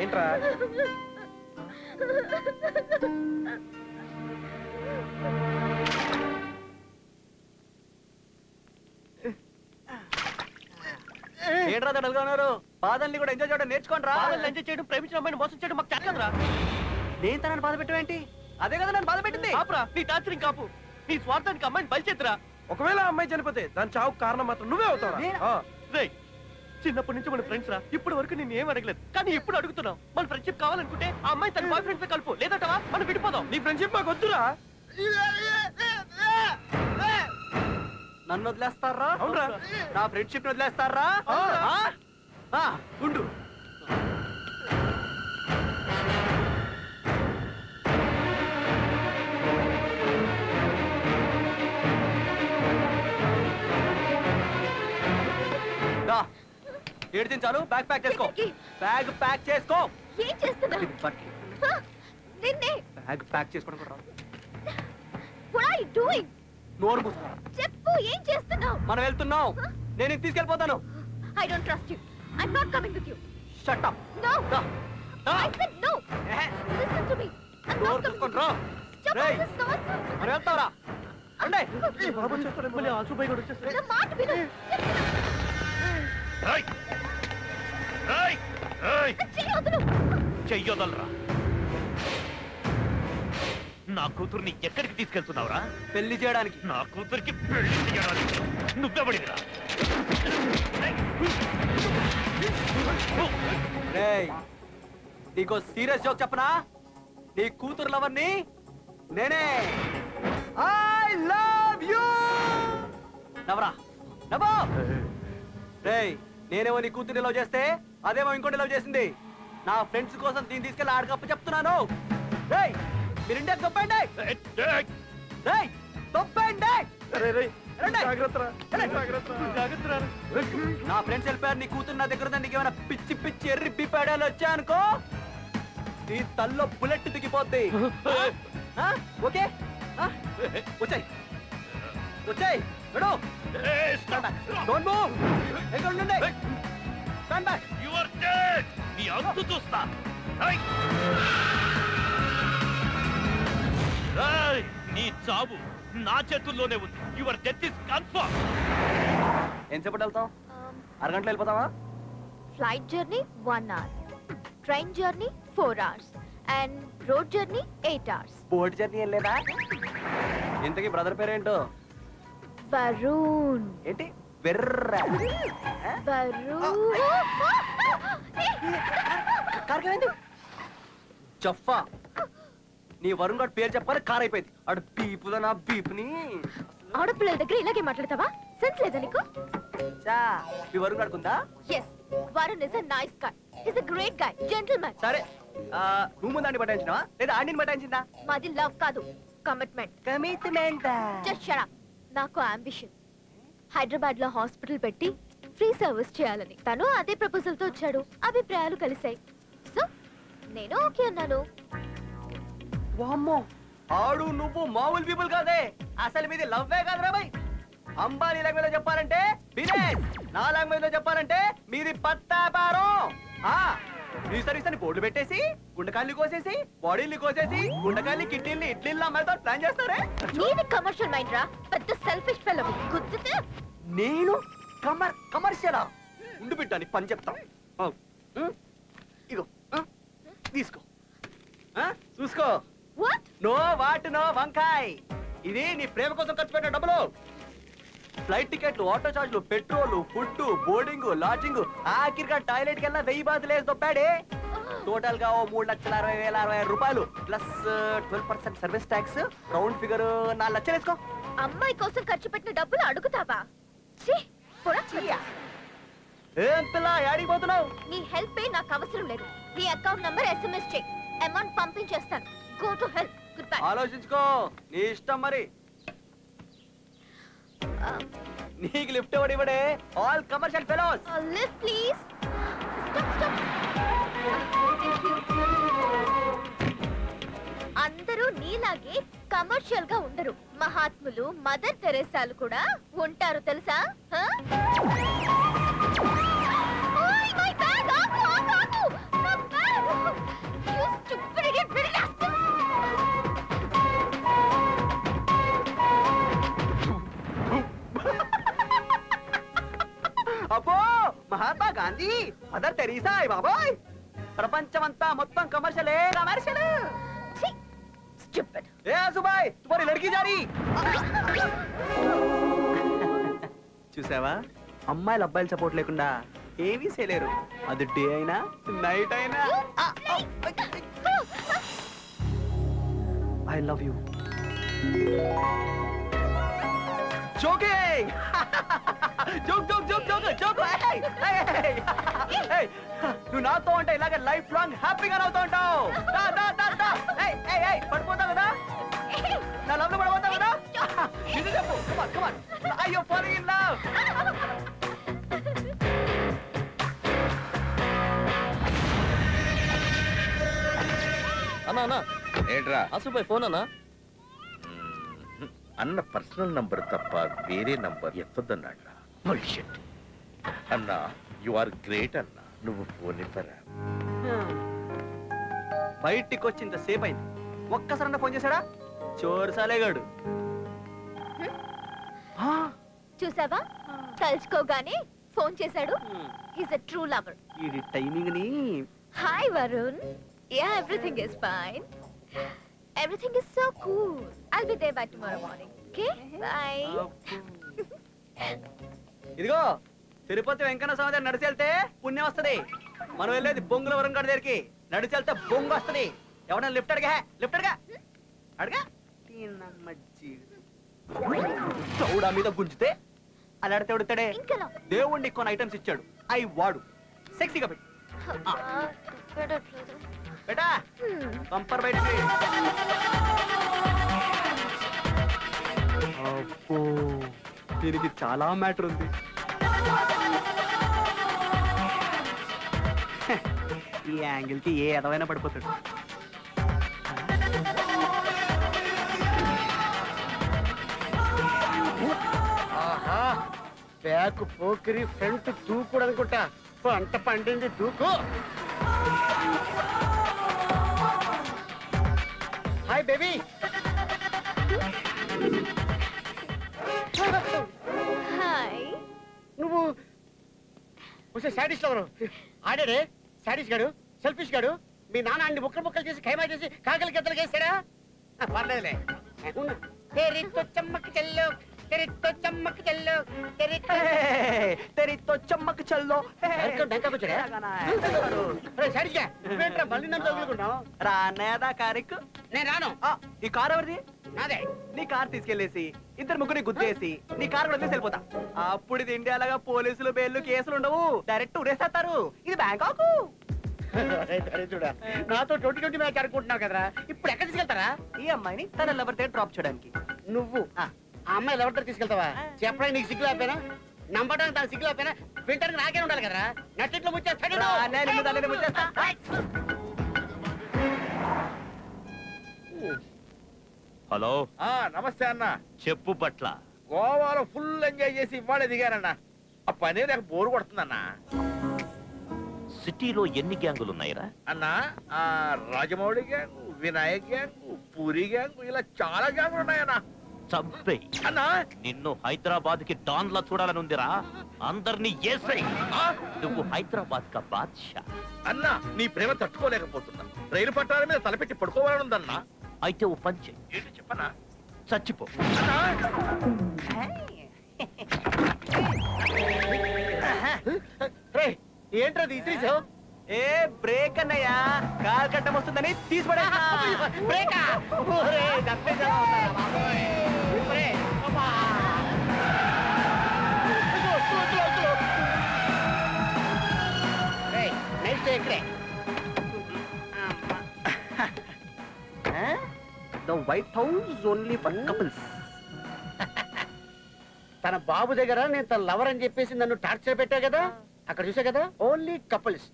ఏంట్రా? ఏంట్రా తడలుగా ఉన్నారు? బాధల్ని కూడా ఎంజాయ్ చేయడం నేర్చుకోండి రా. ఎంజాయ్ చేయడం, ప్రేమించిన అమ్మాయిని మోసం చేయడం మాకు చేతకదరా. నేను తనని బాధ పెట్టవేంటి? అదే కదా నన్ను బాధ పెట్టింది. ఆపురా నీ టార్చరింగ్ కాపు. నీ స్వార్థానికి అమ్మాయిని బలిచేద్దురా. ఒకవేళ అమ్మాయి చనిపోతే దాని చావుకు కారణం మాత్రం నువ్వే అవుతావా? చిన్నప్పటి నుంచి మన ఫ్రెండ్స్ రా. ఇప్పటి వరకు నేను ఏం అడగలేదు, కానీ ఇప్పుడు అడుగుతున్నావు. మన ఫ్రెండ్షిప్ కావాలనుకుంటే ఆ అమ్మాయి తన బాయ్ ఫ్రెండ్స్ కలుపు, లేదంటవా మనం విడిపోదాం. నీ ఫ్రెండ్షిప్ మాకు వద్దురా. నన్ను వదిలేస్తారా? అవునరా. నా ఫ్రెండ్షిప్ వదిలేస్తారా? ఉండు. ఏడు చాలు. బ్యాగ్ ప్యాక్ చేసుకో. బ్యాగ్ ప్యాక్ చేసుకో. ఏం చేస్తున్నావు? బ్యాగ్ ప్యాక్ చేసుకోవడం కూడా రాదు. What are you doing? నోరు మూసుకో. చెప్పు, ఏం చేస్తున్నావు? మనం వెళ్తున్నాం. నేను ఇది తీసుకెళ్ళిపోతాను. I don't trust you. I'm not coming with you. Shut up. No. I said no. Listen to me. I'm not coming with you. Stop all this nonsense. మనం వెళ్తావరా? అండే. బాబు చేస్తాడు. మళ్ళీ ఆసుబాయి కూడా వచ్చేస్తాడు. నా మాట విను. చెయ్యొదలరా. నా కూతుర్ని ఎక్కడికి తీసుకెళ్తున్నావురా? పెళ్లి చేయడానికి. నా కూతురికి పెళ్లి చేయడానికి నువ్వెవడిరా? నీకో సీరియస్ జోక్ చెప్పనా? నీ కూతురు లవర్ని నేనే. I love you. నవరా నవ్వు. రేయ్, నేనేమో నీ కూతుర్ని లవ్ చేస్తే అదేమో ఇంకోటి లవ్ చేసింది. నా ఫ్రెండ్స్ కోసం దీన్ని తీసుకెళ్ళి ఆడకప్ప చెప్తున్నాను. రేయ్, మీరు ఇండియా తప్పండి. రేయ్, తప్పండి. నా ఫ్రెండ్స్ వెళ్ళిపోయారు. నీ కూతురు నా దగ్గర ఉందని నీకేమైనా పిచ్చి పిచ్చి ఎర్రి బిపాడాలు వచ్చాయనుకో, నీ తల్లో బుల్లెట్ దిగిపోద్ది. ఓకే, వచ్చాయి వచ్చాయి. Don't move. ఎక్కడ ఉండండి. Stand back. You are dead. నీ అంతు చూస్తా. నీ చావు నా చేతుల్లోనే ఉంది. Your death is confirm. ఎంతసేపటి వెళ్తావు? అరగంటలో వెళ్ళిపోతావా? Flight journey 1 hour, train journey 4 hours and road journey 8 hours. Boat journey వెళ్ళలేదా? ఇంతకీ బ్రదర్ పేరేంటో? వరుణ్. ఏంటి వెర్ర? వరుణ్. జఫా. నీ వరుణ్ గారి పేరు చెప్పాలి, కార్ అయిపోయింది. ఆడు బీపుదా నా బీపుని. ఆడపిల్లల దగ్గర ఇలాగే మాట్లాడతావా? సెన్స్ లేదా నీకు? మీ Varun గాడుకుందా? Yes, Varun is a nice guy. He's a great guy, gentleman. సరే, నువ్వు ముందు ఆడిని పట్టించినావా లేదా ఆడిని పట్టించిందా? మాది లవ్ కాదు, కమిట్మెంట్. Just shut up. నాకు అంబిషన్. హైదరాబాద్ లో హాస్పిటల్ పెట్టి ఫ్రీ సర్వీస్ చేయాలని. తను అదే ప్రపోజల్ తో వచ్చాడు. అభిప్రాయాలు కలిసాయి. సో నేను ఓకే అన్నాను. వామ్మో, ఆడు నువ్వు మామూలు పీపుల్ కాదే. అసలు మీది లవ్వే కాదురా బై. అంబానీ లాంగ్వేజ్ లో చెప్పాలంటే బిజినెస్, నా లాంగ్వేజ్ లో చెప్పాలంటే మీది పట్టాపారం. ఫ్రీ సర్వీస్ అని బోర్డు పెట్టేసి గుండెకాయలు కోసేసి బాడీలు కోసేసి గుండెకాయలు కిడ్నీలు ఇడ్లీలు అమ్మాయితో ప్లాన్ చేస్తారే. నీది కమర్షియల్ మైండ్ రా, పెద్ద సెల్ఫిష్ ఫెలో. గుర్తుతే నేను కమర్షియలా? ఉండు బిడ్డ, నీకు పని చెప్తా. ఇగో తీసుకో, చూసుకో. నో వాట్ నో వంకాయ్. ఇది నీ ప్రేమ కోసం ఖర్చు పెట్టిన డబ్బులు. ఫ్లైట్ టికెట్లు, ఆటో చార్జ్లు, పెట్రోల్, ఫుడ్, బోర్డింగ్, లాడ్జింగ్, ఆఖరిగా టాయిలెట్ కెల్లా 1000 బాతులు వేసి దొప్పాడే. టోటల్ గా 3,60,60,000 రూపాయలు plus 12% service tax. Round figure 4 లక్షలు వేసుకో. అమ్మాయి కోసం ఖర్చు పెట్టిన డబ్బులు అడుగుతావా? ఏం పిల్ల, యాడికి పోతున్నావు? నీ హెల్ప్ నాకు అవసరం లేదు. నీ అకౌంట్ నంబర్ SMS చెయ్, అమౌంట్ పంపించేస్తాను. Go to help. Good bye. ఆలోచించుకో, నీ ఇష్టం మరి. నీకు లిఫ్ట్ ఎవడు ఇవ్వడే? All commercial fellows. Lift please. అందరూ నీలాగే కమర్షియల్ గా ఉండరు. మహాత్ములు, మదర్ తెరేసాలు కూడా ఉంటారు తెలుసా? అబ్బో మహాత్మా గాంధీ, మదర్ తెరీసా, బాబోయ్ ప్రపంచమంతా మొత్తం కమర్షియలే కమర్షియల్. ఏ సుబాయ్ తుమారి లడ్కీ జారీ. చూసావా, అమ్మాయిలు అబ్బాయిల సపోర్ట్ లేకుండా ఏమీ చేయలేరు. అది డే అయినా నైట్ అయినా. I love you. Joking. Joke joke joke joke joke. నువ్వు నాతో అంటే ఇలాగే లైఫ్ లాంగ్ హ్యాపీగా నవ్వుతూ ఉంటావు. పడిపోతావు కదా, నా లవ్ లో పడిపోతావు కదా. ఇది చెప్పు. అయ్యో ఫాలోయింగ్ ఇన్ లవ్. అన్నా అన్నా ఏంట్రా అసలు ఫోన్ అన్నా. అన్న పర్సనల్ నంబర్ తప్ప వేరే నంబర్ ఎత్తొద్దన్నాడు. అన్నా యు ఆర్ గ్రేట్ అన్నా, నువ్వు ఫోన్ ఇవ్వరా. బయటికి వచ్చింత సేపు అయింది, ఒక్కసారి ఫోన్ చేశాడా? చోరు సాలేగాడు. చూసావా, తలుచుకోగానే ఫోన్ చేశాడు. He's a true lover. ఈ టైమింగ్ ని. Hi Varun. Yeah, everything is fine. Everything is so cool. I'll be there by tomorrow morning. Okay? Bye. ఇదిగో, తిరుపతి వెంకన్న స్వామి దగ్గర నడిచి వెళ్తే పుణ్యం వస్తది. మనం వెళ్ళేది బొంగుల వరం గడి దగ్గరికి. నడిచి వెళ్తే బొంగు వస్తది. ఎవడన్నా లిఫ్ట్ అడిగా, లిఫ్ట్ అడిగా అడిగా. చౌడా మీద గుంజితే అలాడితే ఉడతాడే. దేవుణ్ణి కొన్ని ఐటమ్స్ ఇచ్చాడు, అవి వాడు సెక్సీగా పెట్టి. బేటా పంపర్ బయటికి. అబ్బో, దీనికి చాలా మ్యాటర్ ఉంది. ఈ యాంగిల్ కి ఏ ఎదవైనా పడిపోతాడు. ఆహా, బ్యాక్ పోకిరి ఫ్రంట్ దూకుడు అనుకుంటా. అంత పండింది దూకు. Hi baby. హాయ్. నువ్వు ఒకసారి శాడిస్ట్ ఎవరు ఆడాడే? శాడిస్ట్ గాడు, సెల్ఫిష్ గాడు. మీ నాన్న అన్ని ముక్కలు ముక్కలు చేసి ఖైమా చేసి కాకలి గద్దలు వేసాడా? పర్లేదులే. తెరితో చమ్మక్ చెల్లు, తెరితో చమ్మక్ చెల్లు, తెరితో చమ్మక్ చల్లో. మళ్ళీ నన్ను తగులుకున్నావు. రానేదా కారెక్కు. నేను రాను. ఈ కార్ ఎవరిది? నాదే. నీ కార్ తీసుకెళ్లేసి ఇద్దరు ముగ్గురిని గుద్దేసి నీ కార్ కూడా వదిలేసి వెళ్ళిపోతా. అప్పుడు ఇది ఇండియాలాగా పోలీసులు బెయిల్లు కేసులు ఉండవు, డైరెక్ట్ ఉరేసేస్తారు. ఇది బ్యాంకాక్. చూడా, నాతో 2020 మ్యాచ్ ఆడుకుంటున్నావు కదరా, ఇప్పుడు ఎక్కడ తీసుకెళ్తారా? ఈ అమ్మాయిని తన లవర్ దగ్గర డ్రాప్ చేయడానికి. నువ్వు ఆ అమ్మాయి ఎవరితో తీసుకెళ్తావా? చెప్పడానికి నీకు సిగ్గు లేకపోయినా, నమ్మడానికి తన సిగ్గు లేకపోయినా, వింటానికి నాకే ఉండాలి కదరా. నచ్చిట్లో ముచ్చేస్తాడు. హలో, నమస్తే అన్న. చెప్పు పట్ల. గోవాలో ఫుల్ ఎంజాయ్ చేసి ఇవాళ దిగానన్నా. ఆ పనే నాకు బోరు కొడుతుందన్నా. సిటీలో ఎన్ని గ్యాంగులు ఉన్నాయిరా? అన్నా, ఆ Rajamouli gang, Vinayak gang, puri gang, ఇలా చాలా గ్యాంగులు ఉన్నాయన్నా. చంపేయ్ అన్నా. నిన్ను హైదరాబాద్ కి డాన్ లా చూడాలని ఉందిరా. అందరినీ ఏసై. నువ్వు హైదరాబాద్ కా బాద్షా. అన్నా, నీ ప్రేమ తట్టుకోలేకపోతున్నా. రైలు పట్టాల మీద తలపెట్టి పడుకోవాలని ఉందన్నా. అయితే ఓ పంచే. ఏంటి చెప్పనా? చచ్చిపో. ఏంట్రది ఇసిరిసావు? ఏ బ్రేక్ అన్నయ్యా, కాల్ కట్టం వస్తుందని తీసిపడే. బ్రేకా? ఓరే, దప్పేసావా ఉన్నారా బాబోయ్. ఒరే, అమ్మా. రేయ్, నైస్ డే ఇక్కడే. The White House only for couples. తన బాబు దగ్గర నేను తన లవర్ అని చెప్పేసి నన్ను టార్చర్ పెట్టా కదా, అక్కడ చూసా కదా, ఓన్లీ కపుల్స్.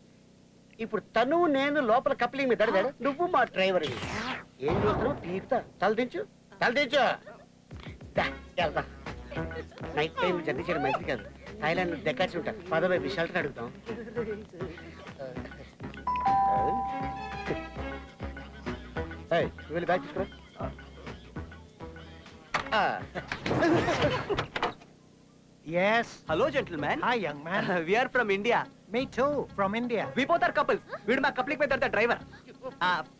ఇప్పుడు తను నేను లోపల కప్లింగ్ మీద దడిదాడు. నువ్వు మా డ్రైవర్. ఏం చూస్తున్నావు? పీకుతా, తల దించు. తల తెచ్చు వెళ్దాం. నైట్ టైం జర్నీ చేయడం మంచిది కాదు. థాయిలాండ్ దగ్గర ఉంటా. పదవై షెల్టర్ అడుగుతాం. వెళ్ళి బ్యాగ్ తీసుకురా. Yes. Hello gentlemen. Hi, young man. We are from India. Me too, from India. We both are couples. వీడు మా కప్లింగ్ పెద్ద డ్రైవర్.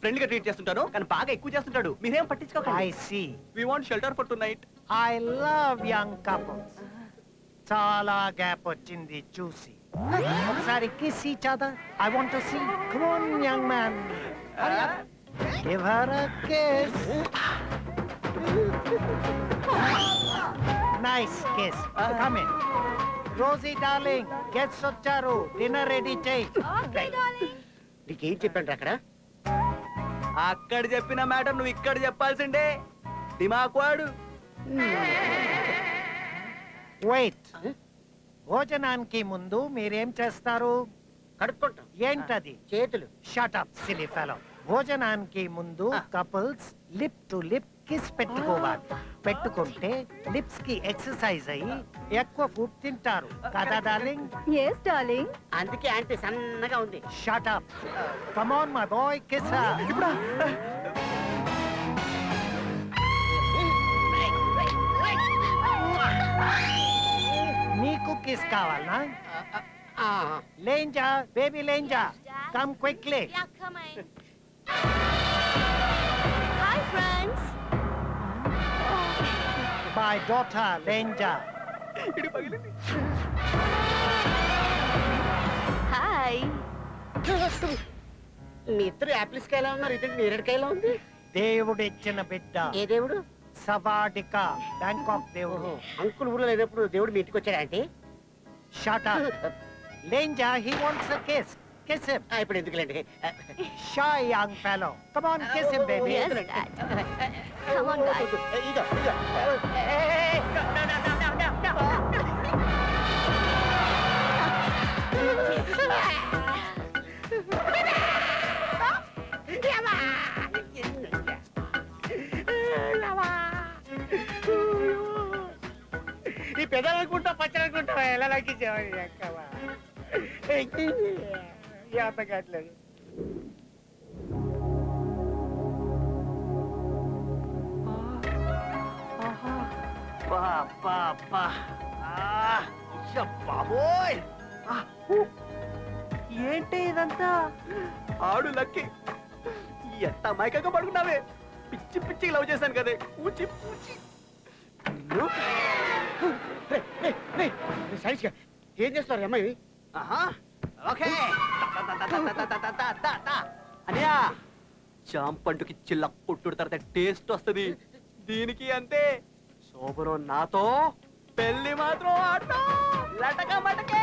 ఫ్రెండ్లీ గా ట్రీట్ చేస్తుంటాను కానీ బాగా ఎక్కువ చేస్తుంటాడు. మీరేం పట్టించుకోకండి. I see. We want shelter for tonight. I love young couples. చాలా గ్యాప్ వచ్చింది చూసి. ఒకసారి kiss each other. I want to see. Come on, young man. Give her a kiss. Nice kiss. Come in. Rosie darling, guests వచ్చారు. Dinner ready చేయి. నీకేం చెప్పాను అక్కడ? అక్కడ చెప్పిన మ్యాటర్ నువ్వు ఇక్కడ చెప్పాల్సిండే. దిమాక్ వాడు. Wait. భోజనానికి ముందు మీరేం చేస్తారు? కడుక్కుంటాం. ఏంటది? చేతులు. Shut up silly fellow. భోజనానికి ముందు couples lip to lip kiss పెట్టుకోవాలి. పెట్టుకుంటే లిప్స్ కి ఎక్సర్సైజ్ అయ్యి ఎక్కువ ఫుడ్ తింటారు కదా డార్లింగ్? yes darling. అందుకే ఆంటీ సన్నగా ఉంది. Shut up. Come on my boy, kiss her. నీకు కిస్ కావాలనా? Lenja baby Lenja, come quickly. Yeah, come on. Hi friends. My daughter Lenja. Hi. మీ ఇద్దరు యాపిల్స్ కాయలా ఉన్నారు, ఇది నేరేడుకాయలా ఉంది. దేవుడిచ్చిన బిడ్డ. ఏ దేవుడు? సవాడిక, బ్యాంకాక్ దేవుడు. అంకుల్ ఊర్లో లేనప్పుడు దేవుడు మీ ఇంటికి వచ్చాడా అంటే? Shut up. Lenja, he wants a kiss. Kiss him. ఇప్పుడు ఎందుకులేండి. Shy young fellow. Come on, kiss him, baby. Yes, Dad. Come on, guys. ఇదో ఇదో. ఈ పెదాలనుకుంటా పచ్చలనుకుంటా ఎలా లెక్కించేవాడి అక్కవా అర్థం కావట్లేదు. బాబోయ్, ఏంటి ఇదంతా? ఆడు లక్కి ఎంత అమాయకంగా పడుకున్నావే. పిచ్చి పిచ్చి లవ్ చేశాను కదే. పూచి పూచి. ఏం చేస్తారు అమ్మాయి? ఓకే అనియా, చాంపండుకి చిల్ల పుట్టుడు తర్వాత టేస్ట్ వస్తుంది. దీనికి అంతే. శోభనం నాతో, పెళ్లి మాత్రం ఆటో. లటక మటకే.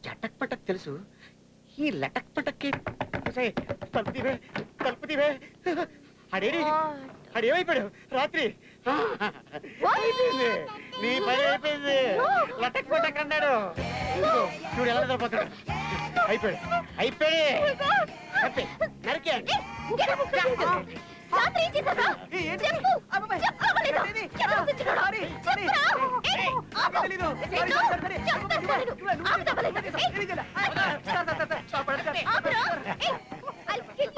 చటక్ పటక్ తెలుసు, ఈ లటక్ పటక్కి తలుపుతివే తలుపుతివే. అడేడి అడేమైపోయాడు రాత్రి? అయిపోయింది, నీ పని అయిపోయింది. లటక్ పటక్ అన్నాడు. చూడు ఎలా నిద్రపోతాడు. అయిపోయాడు అయిపోయాడు. నరికే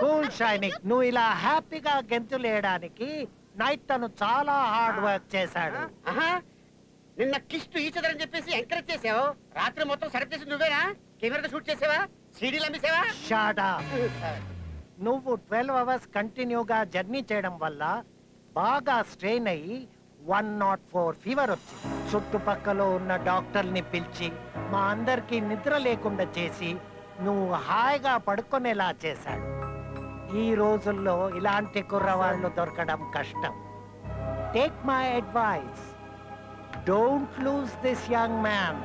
కూల్ షైనింగ్, నువ్వు ఇలా హ్యాపీగా గెంతులేయడానికి నైట్ తను చాలా హార్డ్ వర్క్ చేశాడు. నిన్న కిస్ట్ ఈచదని చెప్పేసి ఎంకరేజ్ చేసావు. రాత్రి మొత్తం సెలెక్ట్ చేసి నువ్వేనా? కెమెరా షూట్ చేసావా? సీడీలు అమ్మేసావా? Shut up. నువ్వు 12 అవర్స్ కంటిన్యూగా జర్నీ చేయడం వల్ల బాగా స్ట్రెయిన్ అయ్యి 104 ఫీవర్ వచ్చింది. చుట్టుపక్కల ఉన్న డాక్టర్ని పిలిచి మా అందరికి నిద్ర లేకుండా చేసి నువ్వు హాయిగా పడుకునేలా చేశాడు. ఈ రోజుల్లో ఇలాంటి కుర్రవాళ్ళు దొరకడం కష్టం. Take my advice, don't lose this young man.